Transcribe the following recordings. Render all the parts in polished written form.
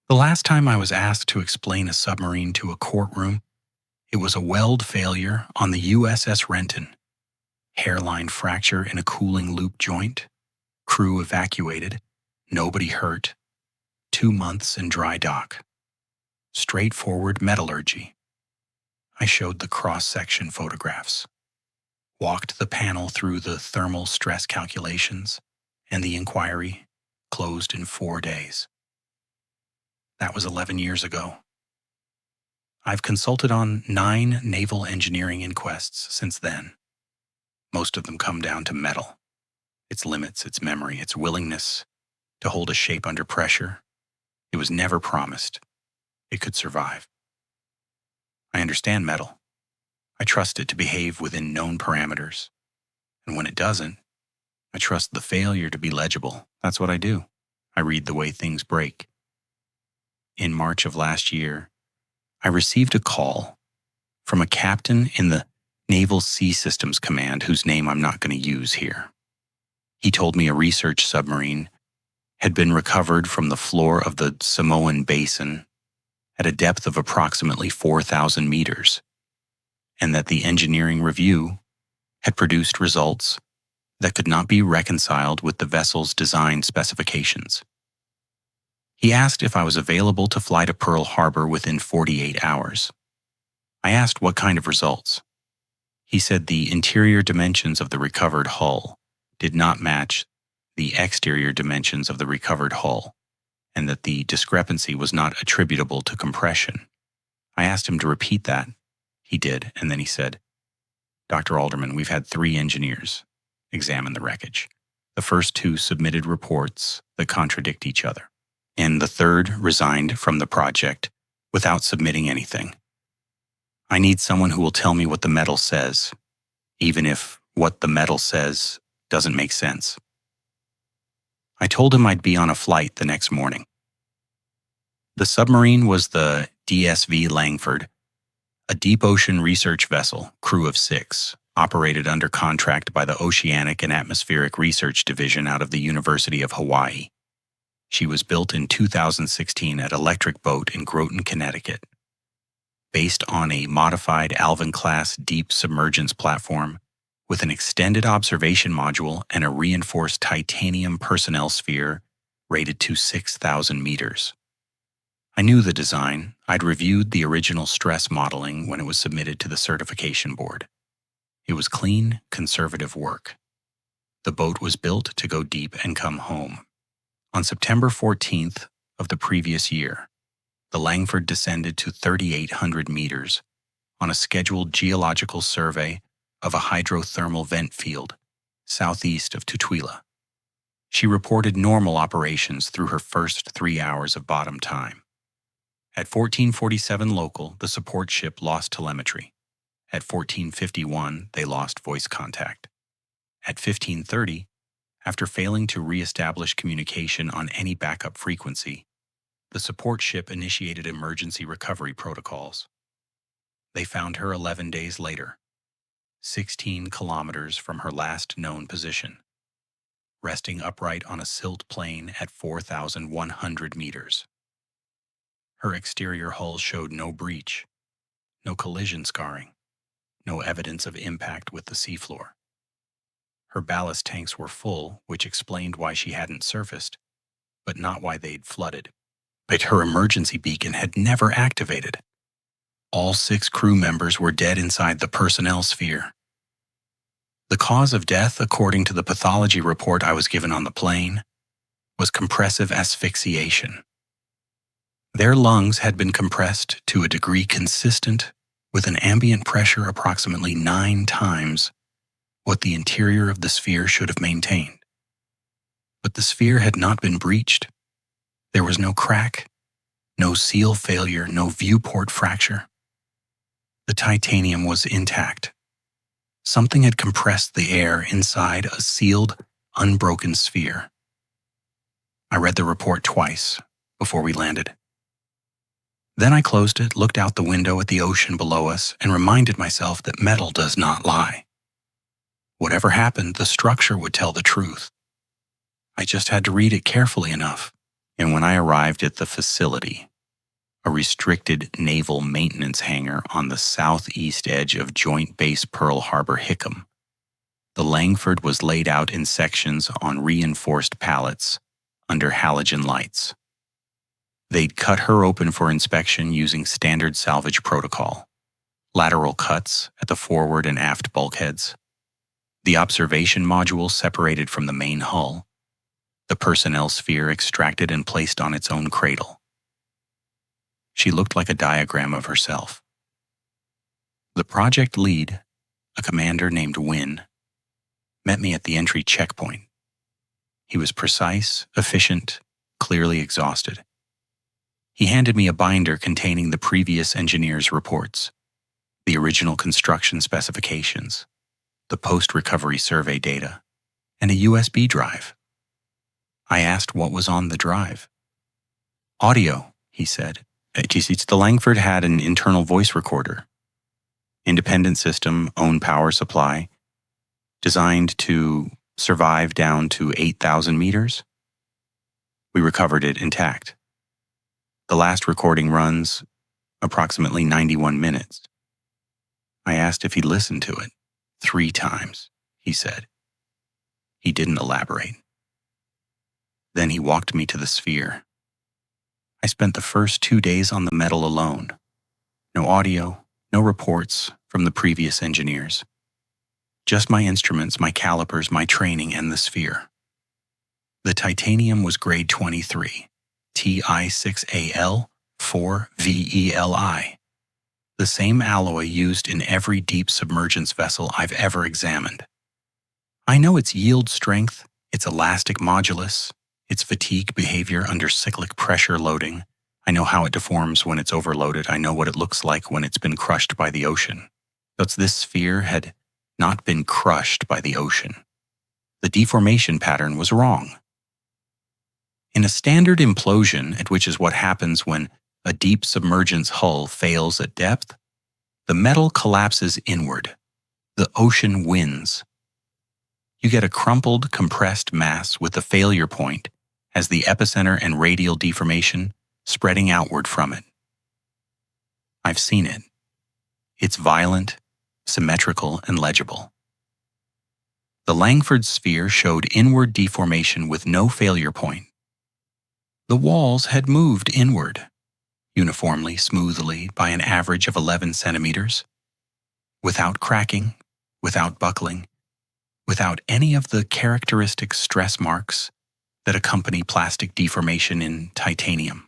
The last time I was asked to explain a submarine to a courtroom, it was a weld failure on the USS Renton. Hairline fracture in a cooling loop joint. Crew evacuated. Nobody hurt. 2 months in dry dock. Straightforward metallurgy. I showed the cross-section photographs. Walked the panel through the thermal stress calculations, and the inquiry closed in 4 days. That was 11 years ago. I've consulted on 9 naval engineering inquests since then. Most of them come down to metal. Its limits, its memory, its willingness to hold a shape under pressure. It was never promised it could survive. I understand metal. I trust it to behave within known parameters. And when it doesn't, I trust the failure to be legible. That's what I do. I read the way things break. In March of last year, I received a call from a captain in the Naval Sea Systems Command whose name I'm not going to use here. He told me a research submarine had been recovered from the floor of the Samoan Basin at a depth of approximately 4,000 meters, and that the engineering review had produced results that could not be reconciled with the vessel's design specifications. He asked if I was available to fly to Pearl Harbor within 48 hours. I asked what kind of results. He said the interior dimensions of the recovered hull did not match the exterior dimensions of the recovered hull, and that the discrepancy was not attributable to compression. I asked him to repeat that. He did, and then he said, "Dr. Alderman, we've had 3 engineers examine the wreckage. The first 2 submitted reports that contradict each other, and the third resigned from the project without submitting anything. I need someone who will tell me what the metal says, even if what the metal says doesn't make sense." I told him I'd be on a flight the next morning. The submarine was the DSV Langford, a deep ocean research vessel, crew of 6, operated under contract by the Oceanic and Atmospheric Research Division out of the University of Hawaii. She was built in 2016 at Electric Boat in Groton, Connecticut. Based on a modified Alvin-class deep submergence platform with an extended observation module and a reinforced titanium personnel sphere rated to 6,000 meters. I knew the design. I'd reviewed the original stress modeling when it was submitted to the certification board. It was clean, conservative work. The boat was built to go deep and come home. On September 14th of the previous year, the Langford descended to 3,800 meters on a scheduled geological survey of a hydrothermal vent field southeast of Tutuila. She reported normal operations through her first 3 hours of bottom time. At 14:47 local, the support ship lost telemetry. At 14:51, they lost voice contact. At 15:30, after failing to re-establish communication on any backup frequency, the support ship initiated emergency recovery protocols. They found her 11 days later, 16 kilometers from her last known position, resting upright on a silt plain at 4,100 meters. Her exterior hull showed no breach, no collision scarring, no evidence of impact with the seafloor. Her ballast tanks were full, which explained why she hadn't surfaced, but not why they'd flooded. But her emergency beacon had never activated. All 6 crew members were dead inside the personnel sphere. The cause of death, according to the pathology report I was given on the plane, was compressive asphyxiation. Their lungs had been compressed to a degree consistent with an ambient pressure approximately 9 times what the interior of the sphere should have maintained. But the sphere had not been breached. There was no crack, no seal failure, no viewport fracture. The titanium was intact. Something had compressed the air inside a sealed, unbroken sphere. I read the report twice before we landed. Then I closed it, looked out the window at the ocean below us, and reminded myself that metal does not lie. Whatever happened, the structure would tell the truth. I just had to read it carefully enough And when I arrived at the facility, a restricted naval maintenance hangar on the southeast edge of Joint Base Pearl Harbor Hickam, the Langford was laid out in sections on reinforced pallets under halogen lights. They'd cut her open for inspection using standard salvage protocol, lateral cuts at the forward and aft bulkheads, the observation module separated from the main hull, the personnel sphere extracted and placed on its own cradle. She looked like a diagram of herself. The project lead, a commander named Wynne, met me at the entry checkpoint. He was precise, efficient, clearly exhausted. He handed me a binder containing the previous engineer's reports, the original construction specifications, the post-recovery survey data, and a USB drive. I asked what was on the drive. Audio, he said. The Langford had an internal voice recorder. Independent system, own power supply, designed to survive down to 8,000 meters. We recovered it intact. The last recording runs approximately 91 minutes. I asked if he'd listened to it. 3 times, he said. He didn't elaborate. Then he walked me to the sphere. I spent the first 2 days on the metal alone. No audio, no reports from the previous engineers. Just my instruments, my calipers, my training, and the sphere. The titanium was grade 23, Ti6Al 4VELI, the same alloy used in every deep submergence vessel I've ever examined. I know its yield strength, its elastic modulus, its fatigue behavior under cyclic pressure loading. I know how it deforms when it's overloaded. I know what it looks like when it's been crushed by the ocean. But this sphere had not been crushed by the ocean. The deformation pattern was wrong. In a standard implosion, which is what happens when a deep submergence hull fails at depth, the metal collapses inward. The ocean wins. You get a crumpled, compressed mass with the failure point as the epicenter and radial deformation spreading outward from it. I've seen it. It's violent, symmetrical, and legible. The Langford sphere showed inward deformation with no failure point. The walls had moved inward, uniformly, smoothly, by an average of 11 centimeters, without cracking, without buckling, without any of the characteristic stress marks that accompany plastic deformation in titanium.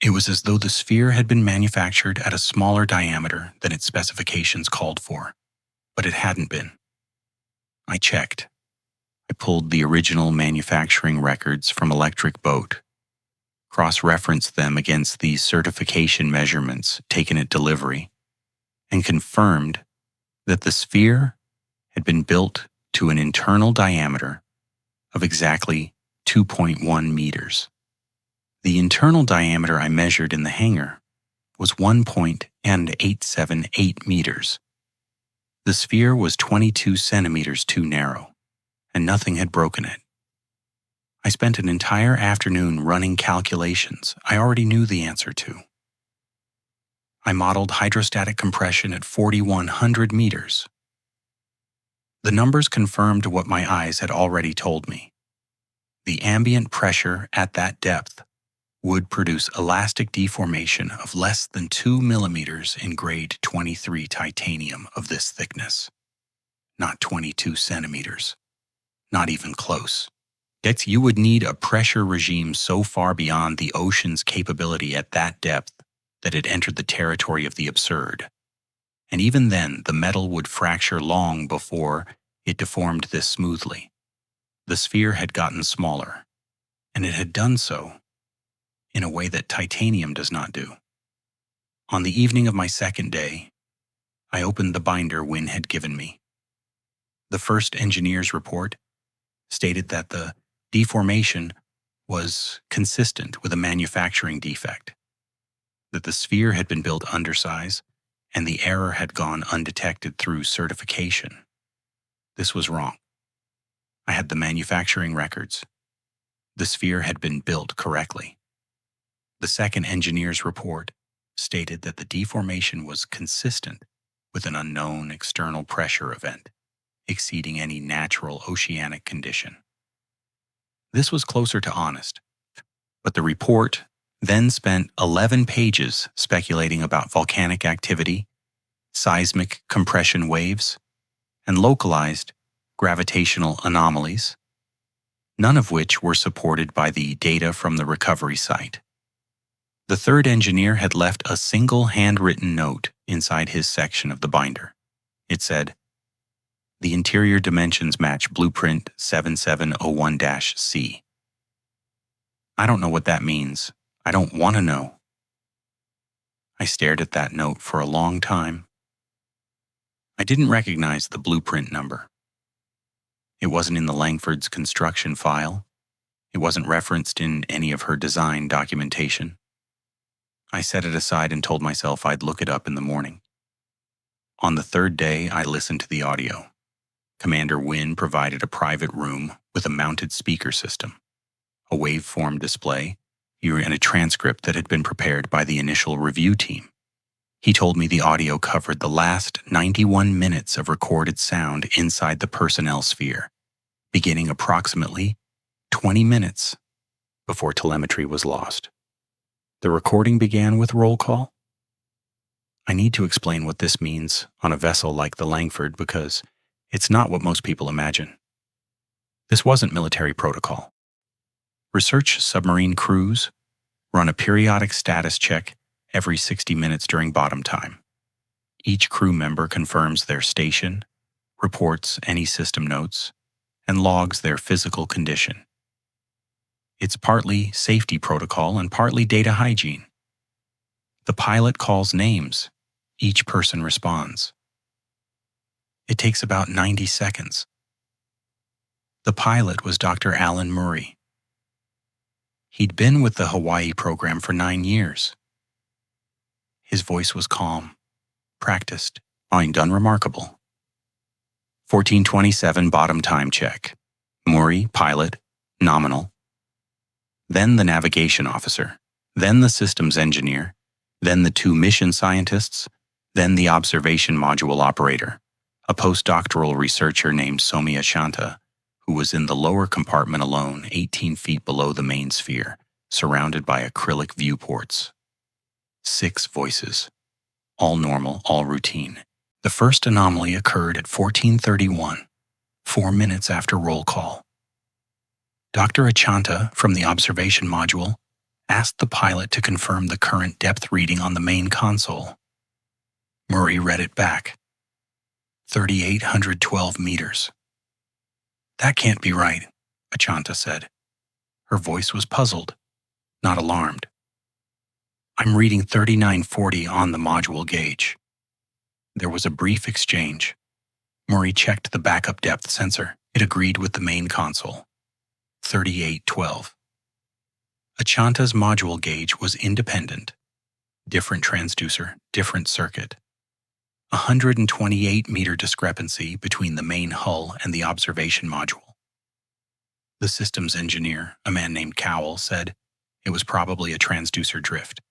It was as though the sphere had been manufactured at a smaller diameter than its specifications called for, but it hadn't been. I checked. I pulled the original manufacturing records from Electric Boat, cross-referenced them against the certification measurements taken at delivery, and confirmed that the sphere had been built to an internal diameter of exactly 2.1 meters. The internal diameter I measured in the hangar was 1.878 meters. The sphere was 22 centimeters too narrow, and nothing had broken it. I spent an entire afternoon running calculations I already knew the answer to. I modeled hydrostatic compression at 4,100 meters. The numbers confirmed what my eyes had already told me. The ambient pressure at that depth would produce elastic deformation of less than 2 millimeters in grade 23 titanium of this thickness. Not 22 centimeters. Not even close. Yet you would need a pressure regime so far beyond the ocean's capability at that depth that it entered the territory of the absurd. And even then, the metal would fracture long before it deformed this smoothly. The sphere had gotten smaller, and it had done so in a way that titanium does not do. On the evening of my second day, I opened the binder Wynne had given me. The first engineer's report stated that the deformation was consistent with a manufacturing defect, that the sphere had been built undersize, and the error had gone undetected through certification. This was wrong. I had the manufacturing records. The sphere had been built correctly. The second engineer's report stated that the deformation was consistent with an unknown external pressure event, exceeding any natural oceanic condition. This was closer to honest, but the report then spent 11 pages speculating about volcanic activity, seismic compression waves, and localized gravitational anomalies, none of which were supported by the data from the recovery site. The third engineer had left a single handwritten note inside his section of the binder. It said, "The interior dimensions match blueprint 7701-C. I don't know what that means. I don't want to know." I stared at that note for a long time. I didn't recognize the blueprint number. It wasn't in the Langford's construction file. It wasn't referenced in any of her design documentation. I set it aside and told myself I'd look it up in the morning. On the third day, I listened to the audio. Commander Wynne provided a private room with a mounted speaker system, a waveform display, and a transcript that had been prepared by the initial review team. He told me the audio covered the last 91 minutes of recorded sound inside the personnel sphere, beginning approximately 20 minutes before telemetry was lost. The recording began with roll call. I need to explain what this means on a vessel like the Langford because it's not what most people imagine. This wasn't military protocol. Research submarine crews run a periodic status check every 60 minutes during bottom time. Each crew member confirms their station, reports any system notes, and logs their physical condition. It's partly safety protocol and partly data hygiene. The pilot calls names. Each person responds. It takes about 90 seconds. The pilot was Dr. Alan Murray. He'd been with the Hawaii program for 9 years. His voice was calm, practiced, and unremarkable. 1427 bottom time check. Murray, pilot, nominal. Then the navigation officer, then the systems engineer, then the 2 mission scientists, then the observation module operator, a postdoctoral researcher named Somi Ashanta, who was in the lower compartment alone, 18 feet below the main sphere, surrounded by acrylic viewports. 6 voices, all normal, all routine. The first anomaly occurred at 14:31, 4 minutes after roll call. Dr. Achanta from the observation module asked the pilot to confirm the current depth reading on the main console. Murray read it back. 3,812 meters. "That can't be right," Achanta said. Her voice was puzzled, not alarmed. "I'm reading 3940 on the module gauge." There was a brief exchange. Murray checked the backup depth sensor. It agreed with the main console. 3812. Achanta's module gauge was independent. Different transducer, different circuit. 128-meter discrepancy between the main hull and the observation module. The systems engineer, a man named Cowell, said it was probably a transducer drift.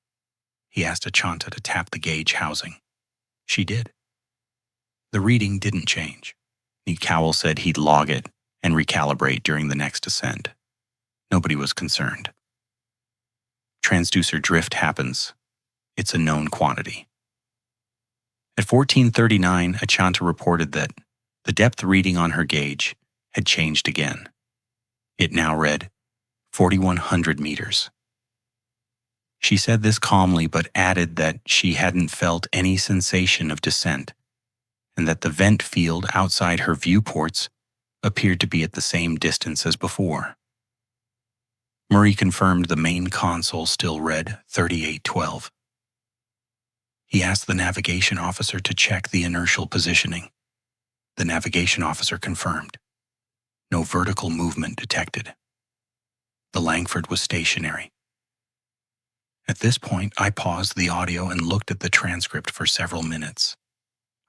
He asked Achanta to tap the gauge housing. She did. The reading didn't change. Cowell said he'd log it and recalibrate during the next ascent. Nobody was concerned. Transducer drift happens. It's a known quantity. At 14:39, Achanta reported that the depth reading on her gauge had changed again. It now read 4,100 meters. She said this calmly but added that she hadn't felt any sensation of descent and that the vent field outside her viewports appeared to be at the same distance as before. Murray confirmed the main console still read 3812. He asked the navigation officer to check the inertial positioning. The navigation officer confirmed. No vertical movement detected. The Langford was stationary. At this point, I paused the audio and looked at the transcript for several minutes.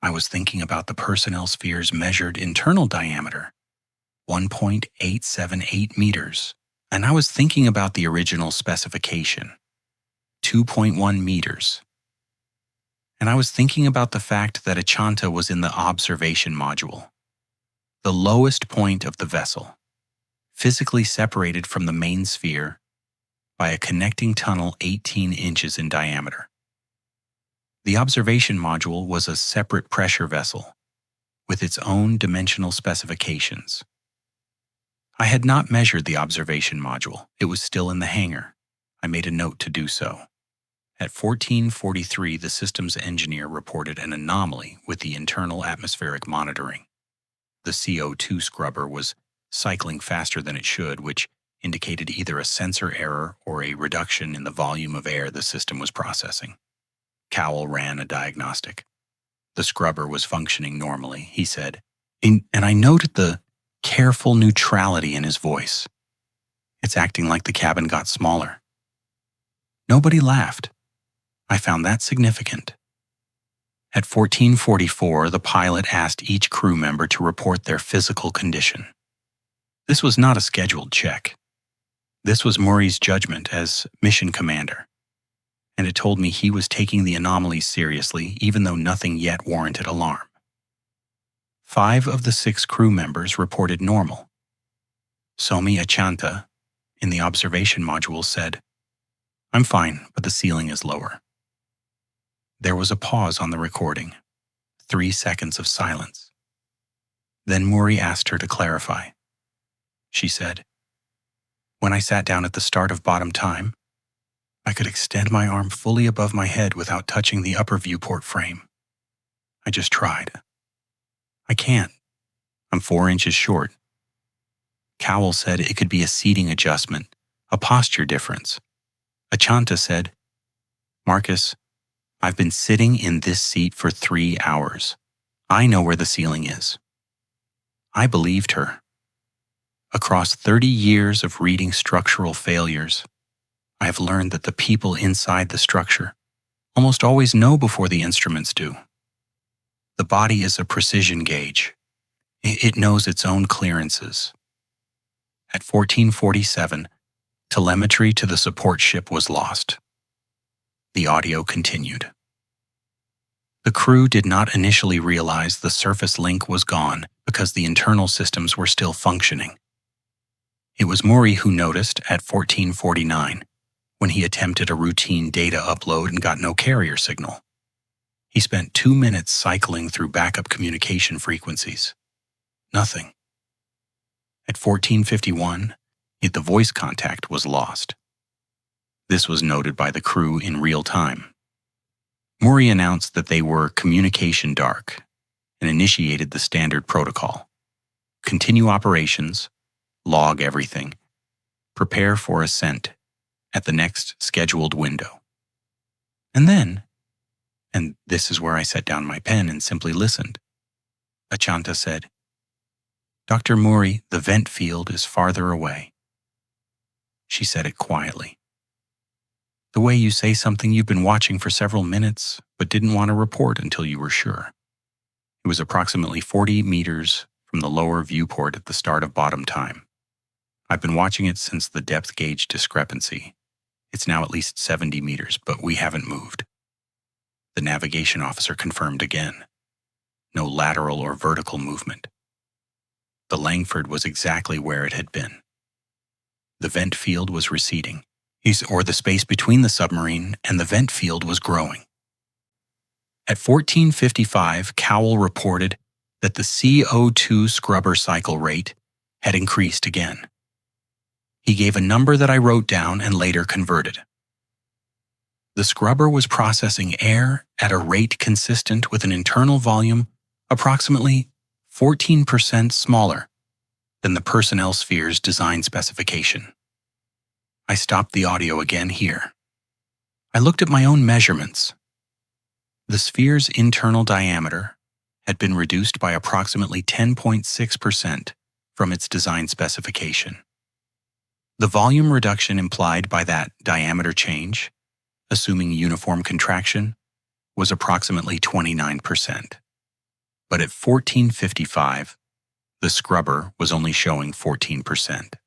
I was thinking about the personnel sphere's measured internal diameter, 1.878 meters, And I was thinking about the original specification, 2.1 meters. And I was thinking about the fact that Achanta was in the observation module, the lowest point of the vessel, physically separated from the main sphere by a connecting tunnel 18 inches in diameter. The observation module was a separate pressure vessel with its own dimensional specifications. I had not measured the observation module. It was still in the hangar. I made a note to do so. At 14:43, the systems engineer reported an anomaly with the internal atmospheric monitoring. The CO2 scrubber was cycling faster than it should, which indicated either a sensor error or a reduction in the volume of air the system was processing. Cowell ran a diagnostic. The scrubber was functioning normally, he said, and I noted the careful neutrality in his voice. It's acting like the cabin got smaller. Nobody laughed. I found that significant. At 14:44, the pilot asked each crew member to report their physical condition. This was not a scheduled check. This was Murray's judgment as mission commander, and it told me he was taking the anomalies seriously even though nothing yet warranted alarm. 5 of the 6 crew members reported normal. Somi Achanta, in the observation module, said, "I'm fine, but the ceiling is lower." There was a pause on the recording, 3 seconds of silence. Then Murray asked her to clarify. She said, "When I sat down at the start of bottom time, I could extend my arm fully above my head without touching the upper viewport frame. I just tried. I can't. I'm 4 inches short." Cowell said it could be a seating adjustment, a posture difference. Achanta said, "Marcus, I've been sitting in this seat for 3 hours. I know where the ceiling is." I believed her. Across 30 years of reading structural failures, I have learned that the people inside the structure almost always know before the instruments do. The body is a precision gauge. It knows its own clearances. At 14:47, telemetry to the support ship was lost. The audio continued. The crew did not initially realize the surface link was gone because the internal systems were still functioning. It was Murray who noticed at 14:49 when he attempted a routine data upload and got no carrier signal. He spent 2 minutes cycling through backup communication frequencies. Nothing. At 14:51, the voice contact was lost. This was noted by the crew in real time. Murray announced that they were communication dark and initiated the standard protocol. Continue operations, log everything, prepare for ascent at the next scheduled window. And then, and this is where I set down my pen and simply listened, Achanta said, "Dr. Murray, the vent field is farther away." She said it quietly. The way you say something you've been watching for several minutes, but didn't want to report until you were sure. It was approximately 40 meters from the lower viewport at the start of bottom time. I've been watching it since the depth gauge discrepancy. It's now at least 70 meters, but we haven't moved. The navigation officer confirmed again. No lateral or vertical movement. The Langford was exactly where it had been. The vent field was receding, or the space between the submarine and the vent field was growing. At 14:55, Cowell reported that the CO2 scrubber cycle rate had increased again. He gave a number that I wrote down and later converted. The scrubber was processing air at a rate consistent with an internal volume approximately 14% smaller than the personnel sphere's design specification. I stopped the audio again here. I looked at my own measurements. The sphere's internal diameter had been reduced by approximately 10.6% from its design specification. The volume reduction implied by that diameter change, assuming uniform contraction, was approximately 29%. But at 14:55, the scrubber was only showing 14%.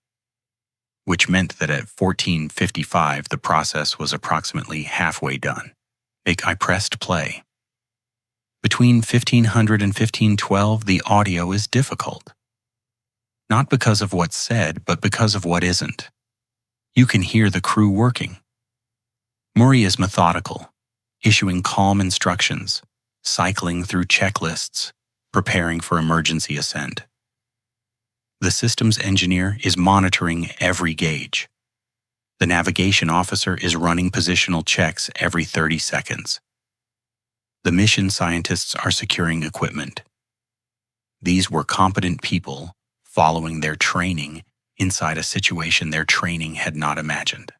which meant that at 14:55 the process was approximately halfway done. I pressed play. Between 1500 and 1512, the audio is difficult. Not because of what's said, but because of what isn't. You can hear the crew working. Murray is methodical, issuing calm instructions, cycling through checklists, preparing for emergency ascent. The systems engineer is monitoring every gauge. The navigation officer is running positional checks every 30 seconds. The mission scientists are securing equipment. These were competent people following their training inside a situation their training had not imagined.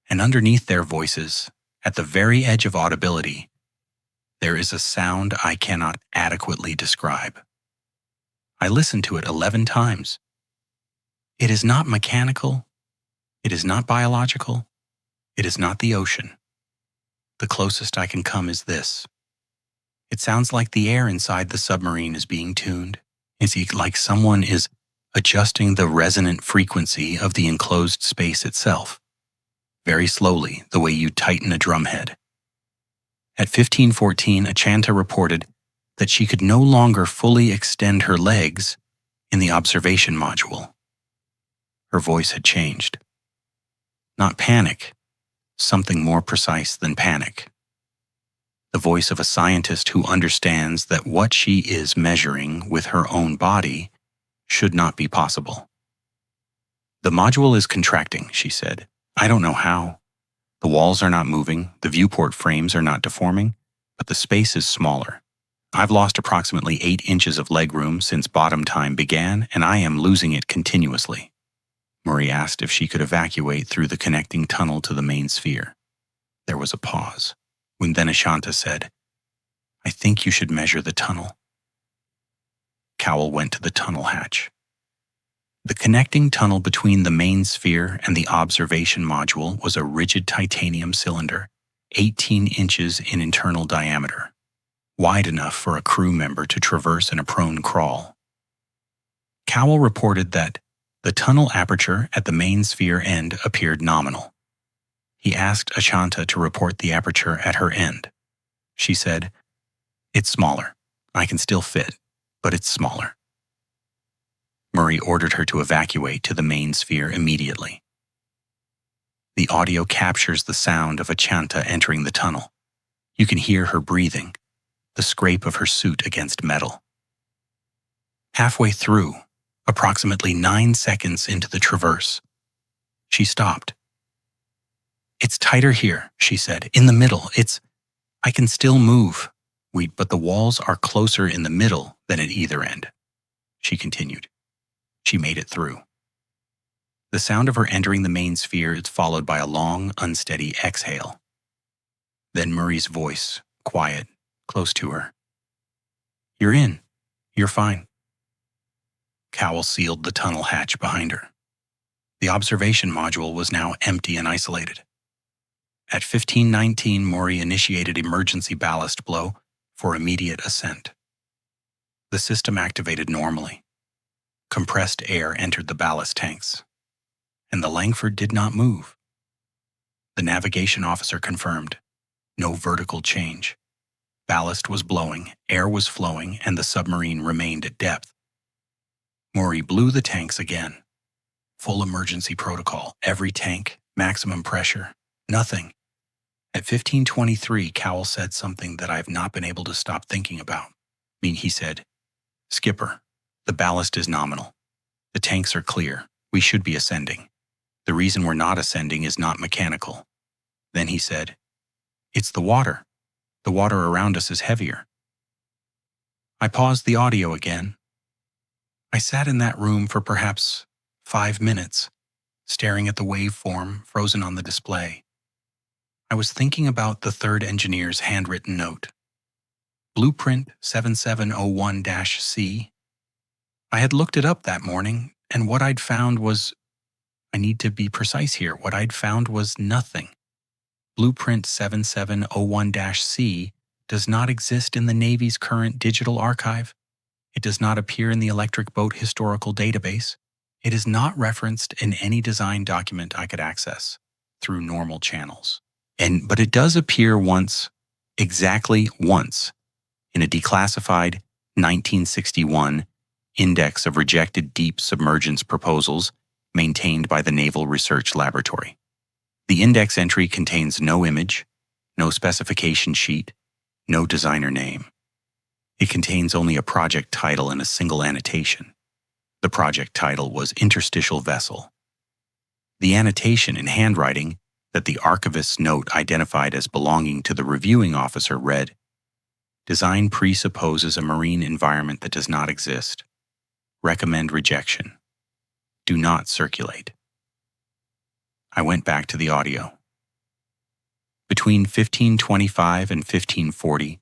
And underneath their voices, at the very edge of audibility, there is a sound I cannot adequately describe. I listened to it 11 times. It is not mechanical. It is not biological. It is not the ocean. The closest I can come is this. It sounds like the air inside the submarine is being tuned. It's like someone is adjusting the resonant frequency of the enclosed space itself, very slowly, the way you tighten a drumhead. At 15:14, Achanta reported that she could no longer fully extend her legs in the observation module. Her voice had changed. Not panic, something more precise than panic. The voice of a scientist who understands that what she is measuring with her own body should not be possible. The module is contracting, she said. I don't know how. The walls are not moving, the viewport frames are not deforming, but the space is smaller. I've lost approximately 8 inches of legroom since bottom time began, and I am losing it continuously. Murray asked if she could evacuate through the connecting tunnel to the main sphere. There was a pause, when then Achanta said, I think you should measure the tunnel. Cowell went to the tunnel hatch. The connecting tunnel between the main sphere and the observation module was a rigid titanium cylinder, 18 inches in internal diameter, wide enough for a crew member to traverse in a prone crawl. Cowell reported that the tunnel aperture at the main sphere end appeared nominal. He asked Achanta to report the aperture at her end. She said, It's smaller. I can still fit, but it's smaller. Murray ordered her to evacuate to the main sphere immediately. The audio captures the sound of Achanta entering the tunnel. You can hear her breathing, the scrape of her suit against metal. Halfway through, approximately 9 seconds into the traverse, she stopped. It's tighter here, she said, in the middle. I can still move. But the walls are closer in the middle than at either end. She continued. She made it through. The sound of her entering the main sphere is followed by a long, unsteady exhale. Then Murray's voice, quiet, close to her. You're in. You're fine. Cowell sealed the tunnel hatch behind her. The observation module was now empty and isolated. At 15:19, Murray initiated emergency ballast blow for immediate ascent. The system activated normally. Compressed air entered the ballast tanks, and the Langford did not move. The navigation officer confirmed. No vertical change. Ballast was blowing, air was flowing, and the submarine remained at depth. Murray blew the tanks again. Full emergency protocol, every tank, maximum pressure, nothing. At 15:23, Cowell said something that I have not been able to stop thinking about. He said, Skipper, the ballast is nominal. The tanks are clear. We should be ascending. The reason we're not ascending is not mechanical. Then he said, It's the water. The water around us is heavier. I paused the audio again. I sat in that room for perhaps 5 minutes, staring at the waveform frozen on the display. I was thinking about the third engineer's handwritten note. Blueprint 7701-C. I had looked it up that morning, and what I'd found was, I need to be precise here, what I'd found was nothing. Blueprint 7701-C does not exist in the Navy's current digital archive. It does not appear in the Electric Boat Historical Database. It is not referenced in any design document I could access through normal channels. But it does appear exactly once, in a declassified 1961 Index of Rejected Deep Submergence Proposals maintained by the Naval Research Laboratory. The index entry contains no image, no specification sheet, no designer name. It contains only a project title and a single annotation. The project title was Interstitial Vessel. The annotation in handwriting that the archivist's note identified as belonging to the reviewing officer read, "Design presupposes a marine environment that does not exist. Recommend rejection. Do not circulate." I went back to the audio. Between 1525 and 1540,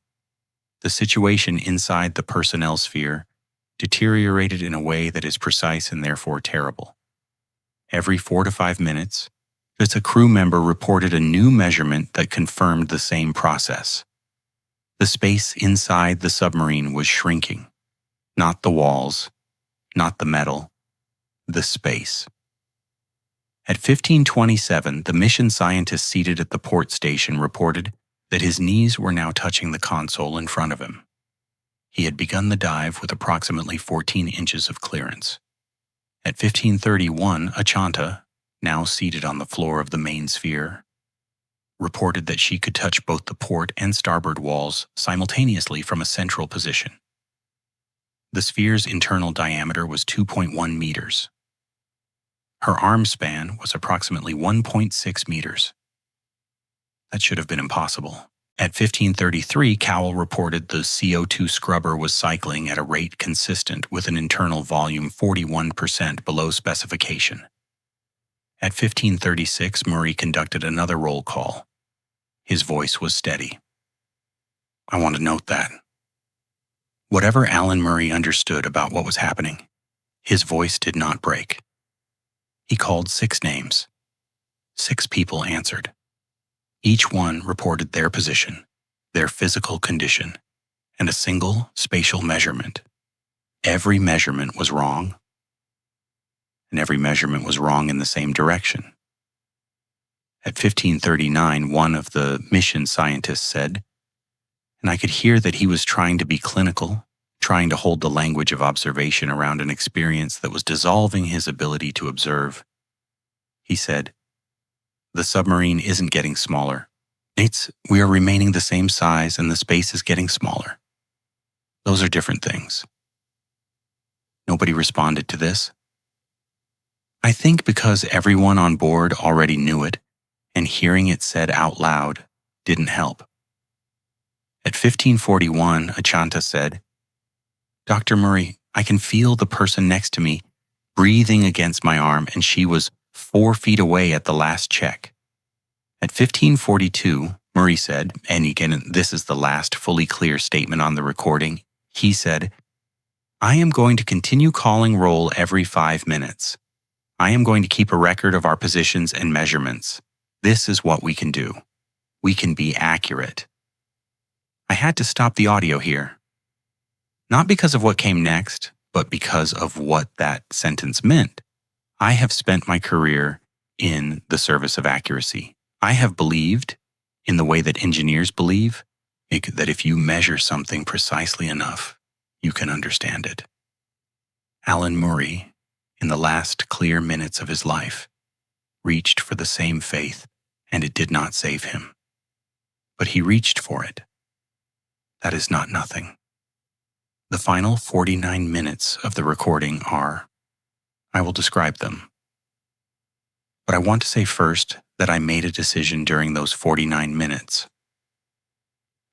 the situation inside the personnel sphere deteriorated in a way that is precise and therefore terrible. Every 4 to 5 minutes, just a crew member reported a new measurement that confirmed the same process. The space inside the submarine was shrinking. Not the walls, not the metal, the space. At 1527, the mission scientist seated at the port station reported that his knees were now touching the console in front of him. He had begun the dive with approximately 14 inches of clearance. At 1531, Achanta, now seated on the floor of the main sphere, reported that she could touch both the port and starboard walls simultaneously from a central position. The sphere's internal diameter was 2.1 meters. Her arm span was approximately 1.6 meters. That should have been impossible. At 1533, Cowell reported the CO2 scrubber was cycling at a rate consistent with an internal volume 41% below specification. At 1536, Murray conducted another roll call. His voice was steady. I want to note that. Whatever Alan Murray understood about what was happening, his voice did not break. He called 6 names. 6 people answered. Each one reported their position, their physical condition, and a single spatial measurement. Every measurement was wrong, and every measurement was wrong in the same direction. At 1539, one of the mission scientists said, and I could hear that he was trying to be clinical, trying to hold the language of observation around an experience that was dissolving his ability to observe. He said, "The submarine isn't getting smaller. We are remaining the same size and the space is getting smaller. Those are different things." Nobody responded to this. I think because everyone on board already knew it, and hearing it said out loud didn't help. At 1541, Achanta said, "Dr. Murray, I can feel the person next to me breathing against my arm, and she was 4 feet away at the last check." At 1542, Murray said, and again, this is the last fully clear statement on the recording, he said, "I am going to continue calling roll every 5 minutes. I am going to keep a record of our positions and measurements. This is what we can do. We can be accurate." I had to stop the audio here. Not because of what came next, but because of what that sentence meant. I have spent my career in the service of accuracy. I have believed, in the way that engineers believe, that if you measure something precisely enough, you can understand it. Alan Murray, in the last clear minutes of his life, reached for the same faith, and it did not save him. But he reached for it. That is not nothing. The final 49 minutes of the recording are, I will describe them. But I want to say first that I made a decision during those 49 minutes.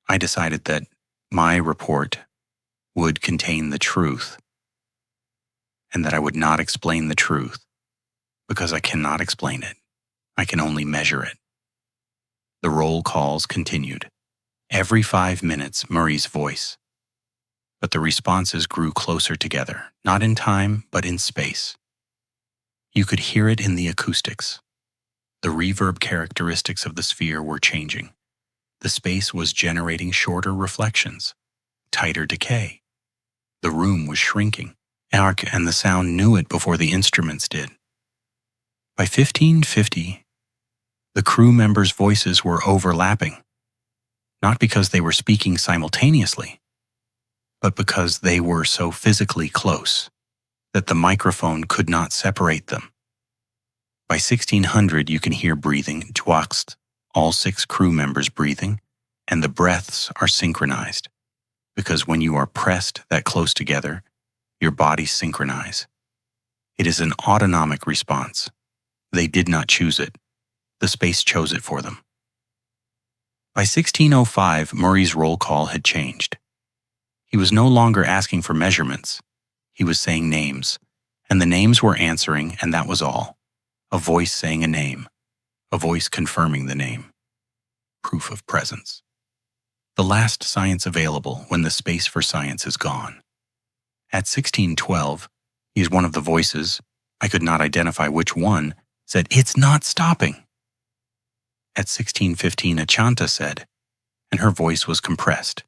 I decided that my report would contain the truth, and that I would not explain the truth, because I cannot explain it. I can only measure it. The roll calls continued. Every 5 minutes, Murray's voice. But the responses grew closer together, not in time, but in space. You could hear it in the acoustics. The reverb characteristics of the sphere were changing. The space was generating shorter reflections, tighter decay. The room was shrinking, And the sound knew it before the instruments did. By 1550, the crew members' voices were overlapping, not because they were speaking simultaneously, but because they were so physically close that the microphone could not separate them. By 1600, you can hear breathing twixt all 6 crew members breathing, and the breaths are synchronized, because when you are pressed that close together, your bodies synchronize. It is an autonomic response. They did not choose it. The space chose it for them. By 1605, Murray's roll call had changed. He was no longer asking for measurements. He was saying names, and the names were answering, and that was all. A voice saying a name, a voice confirming the name. Proof of presence. The last science available when the space for science is gone. At 1612, he is one of the voices, I could not identify which one, said, "It's not stopping." At 1615, Achanta said, and her voice was compressed,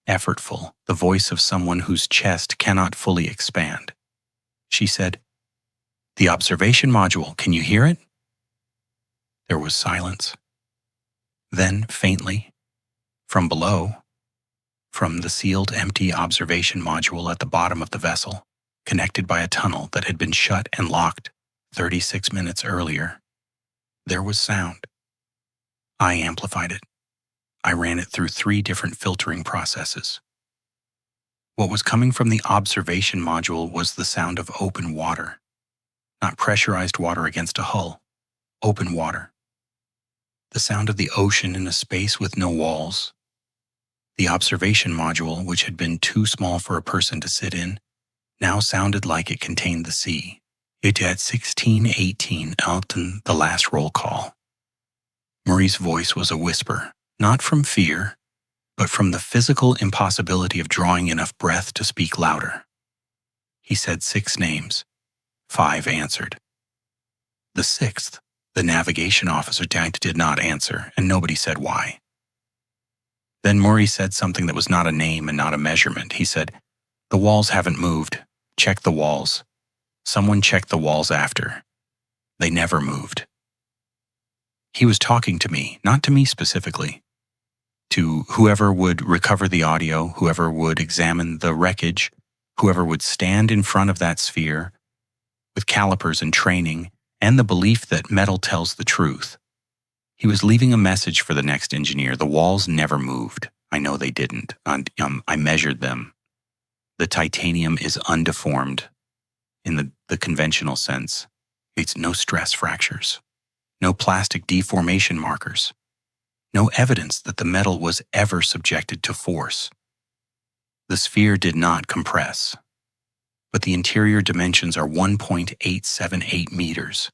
effortful, the voice of someone whose chest cannot fully expand. She said, "The observation module, can you hear it?" There was silence. Then, faintly, from below, from the sealed empty observation module at the bottom of the vessel, connected by a tunnel that had been shut and locked 36 minutes earlier, there was sound. I amplified it. I ran it through 3 different filtering processes. What was coming from the observation module was the sound of open water, not pressurized water against a hull, open water. The sound of the ocean in a space with no walls. The observation module, which had been too small for a person to sit in, now sounded like it contained the sea. It had 1618 out in the last roll call. Murray's voice was a whisper, not from fear, but from the physical impossibility of drawing enough breath to speak louder. He said 6 names. 5 answered. The 6th, the navigation officer did not answer, and nobody said why. Then Murray said something that was not a name and not a measurement. He said, "The walls haven't moved. Check the walls." Someone checked the walls after. They never moved. He was talking to me, not to me specifically, to whoever would recover the audio, whoever would examine the wreckage, whoever would stand in front of that sphere with calipers and training and the belief that metal tells the truth. He was leaving a message for the next engineer. The walls never moved. I know they didn't. I measured them. The titanium is undeformed in the conventional sense. It's no stress fractures, no plastic deformation markers, no evidence that the metal was ever subjected to force. The sphere did not compress, but the interior dimensions are 1.878 meters,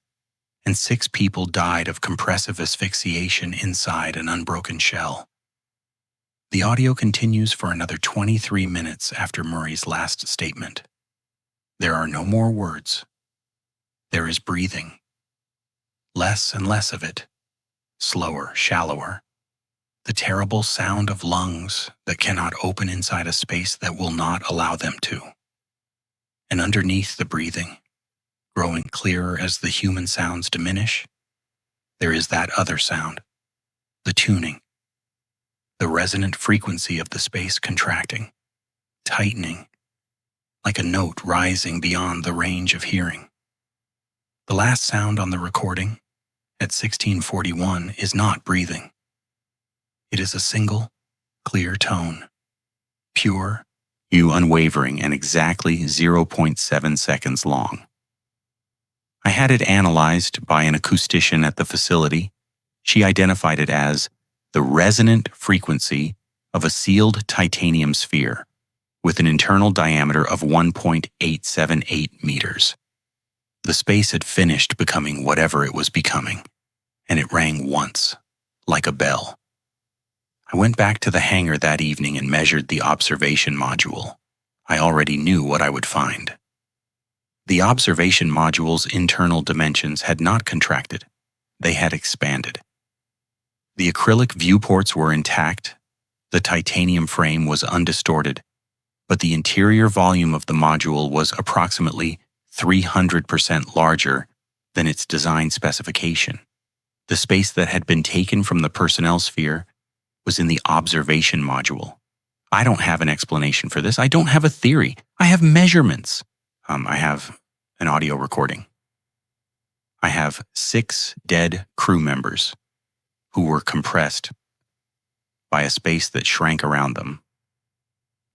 and 6 people died of compressive asphyxiation inside an unbroken shell. The audio continues for another 23 minutes after Murray's last statement. There are no more words. There is breathing. Less and less of it. Slower, shallower. The terrible sound of lungs that cannot open inside a space that will not allow them to. And underneath the breathing, growing clearer as the human sounds diminish, there is that other sound, the tuning, the resonant frequency of the space contracting, tightening, like a note rising beyond the range of hearing. The last sound on the recording, at 1641, is not breathing. It is a single, clear tone, pure, unwavering, and exactly 0.7 seconds long. I had it analyzed by an acoustician at the facility. She identified it as the resonant frequency of a sealed titanium sphere with an internal diameter of 1.878 meters. The space had finished becoming whatever it was becoming, and it rang once, like a bell. I went back to the hangar that evening and measured the observation module. I already knew what I would find. The observation module's internal dimensions had not contracted. They had expanded. The acrylic viewports were intact. The titanium frame was undistorted. but the interior volume of the module was approximately 300% larger than its design specification. The space that had been taken from the personnel sphere was in the observation module. I don't have an explanation for this. I don't have a theory. I have measurements. I have an audio recording. I have 6 dead crew members who were compressed by a space that shrank around them,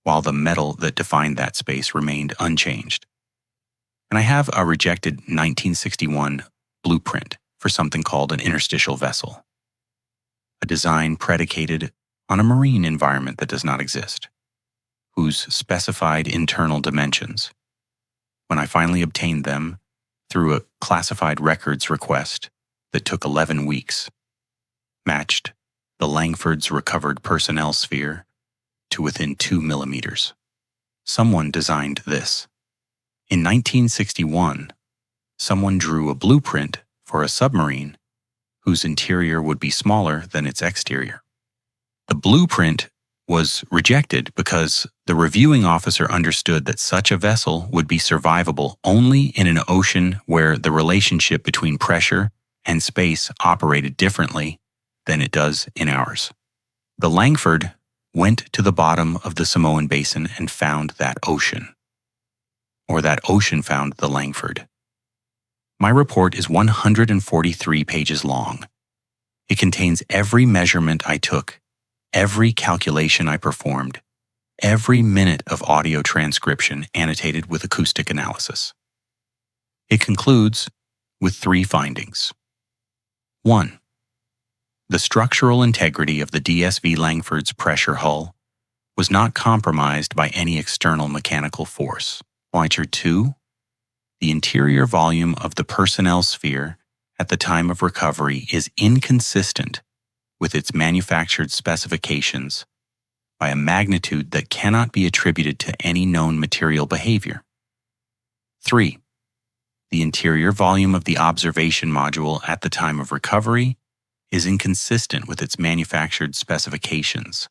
while the metal that defined that space remained unchanged. And I have a rejected 1961 blueprint for something called an interstitial vessel, a design predicated on a marine environment that does not exist, whose specified internal dimensions, when I finally obtained them through a classified records request that took 11 weeks, matched the Langford's recovered personnel sphere to within 2 millimeters. Someone designed this. In 1961, someone drew a blueprint for a submarine whose interior would be smaller than its exterior. The blueprint was rejected because the reviewing officer understood that such a vessel would be survivable only in an ocean where the relationship between pressure and space operated differently than it does in ours. The Langford went to the bottom of the Samoan Basin and found that ocean, or that ocean found the Langford. My report is 143 pages long. It contains every measurement I took, every calculation I performed, every minute of audio transcription annotated with acoustic analysis. It concludes with 3 findings. 1. The structural integrity of the DSV Langford's pressure hull was not compromised by any external mechanical force. Feature 2. The interior volume of the personnel sphere at the time of recovery is inconsistent with its manufactured specifications by a magnitude that cannot be attributed to any known material behavior. 3. The interior volume of the observation module at the time of recovery is inconsistent with its manufactured specifications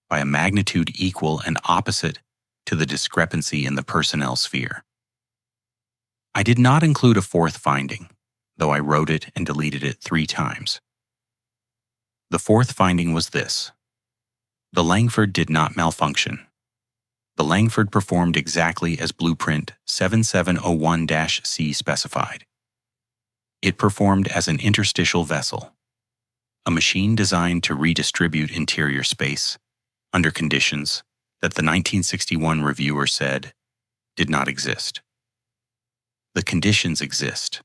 by a magnitude equal and opposite to the discrepancy in the personnel sphere. I did not include a 4th finding, though I wrote it and deleted it 3 times. The 4th finding was this: the Langford did not malfunction. The Langford performed exactly as Blueprint 7701-C specified. It performed as an interstitial vessel, a machine designed to redistribute interior space under conditions that the 1961 reviewer said did not exist. The conditions exist.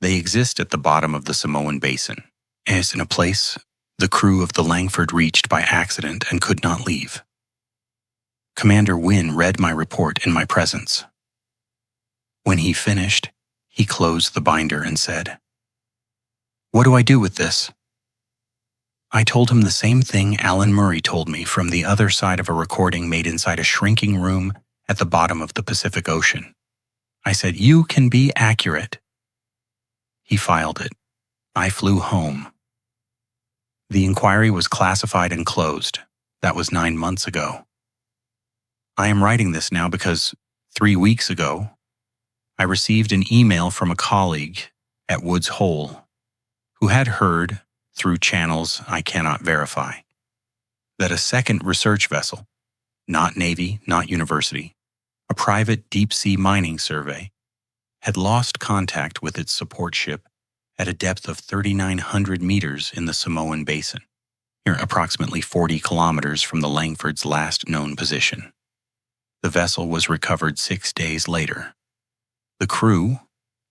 They exist at the bottom of the Samoan Basin, as in a place the crew of the Langford reached by accident and could not leave. Commander Wynne read my report in my presence. When he finished, he closed the binder and said, "What do I do with this?" I told him the same thing Alan Murray told me from the other side of a recording made inside a shrinking room at the bottom of the Pacific Ocean. I said, "You can be accurate." He filed it. I flew home. The inquiry was classified and closed. That was 9 months ago. I am writing this now because 3 weeks ago, I received an email from a colleague at Woods Hole who had heard, through channels I cannot verify, that a second research vessel, not Navy, not University, a private deep-sea mining survey, had lost contact with its support ship at a depth of 3,900 meters in the Samoan Basin, near approximately 40 kilometers from the Langford's last known position. The vessel was recovered 6 days later. The crew,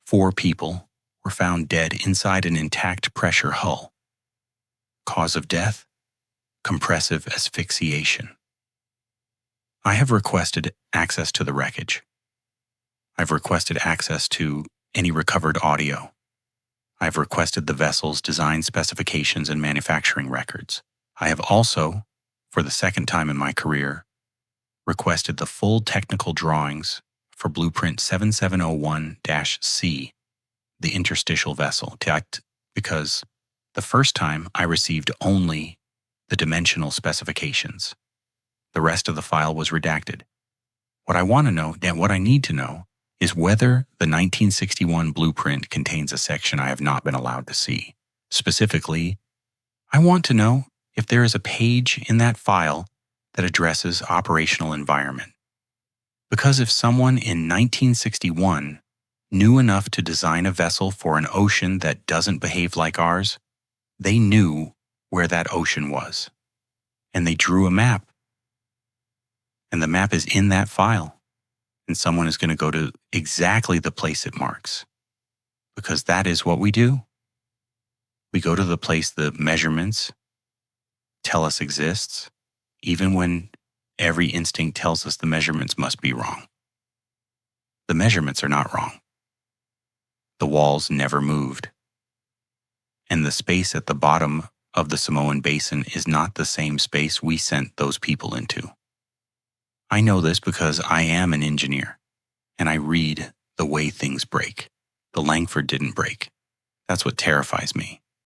4 people, were found dead inside an intact pressure hull. Cause of death: compressive asphyxiation. I have requested access to the wreckage. I've requested access to any recovered audio. I've requested the vessel's design specifications and manufacturing records. I have also, for the second time in my career, requested the full technical drawings for Blueprint 7701-C, the interstitial vessel, because the first time I received only the dimensional specifications. The rest of the file was redacted. What I need to know is whether the 1961 blueprint contains a section I have not been allowed to see. Specifically, I want to know if there is a page in that file that addresses operational environment. Because if someone in 1961 knew enough to design a vessel for an ocean that doesn't behave like ours, they knew where that ocean was. And they drew a map. And the map is in that file. And someone is going to go to exactly the place it marks. Because that is what we do. We go to the place the measurements tell us exists, even when every instinct tells us the measurements must be wrong. The measurements are not wrong. The walls never moved. And the space at the bottom of the Samoan Basin is not the same space we sent those people into. I know this because I am an engineer, and I read the way things break. The Langford didn't break. That's what terrifies me.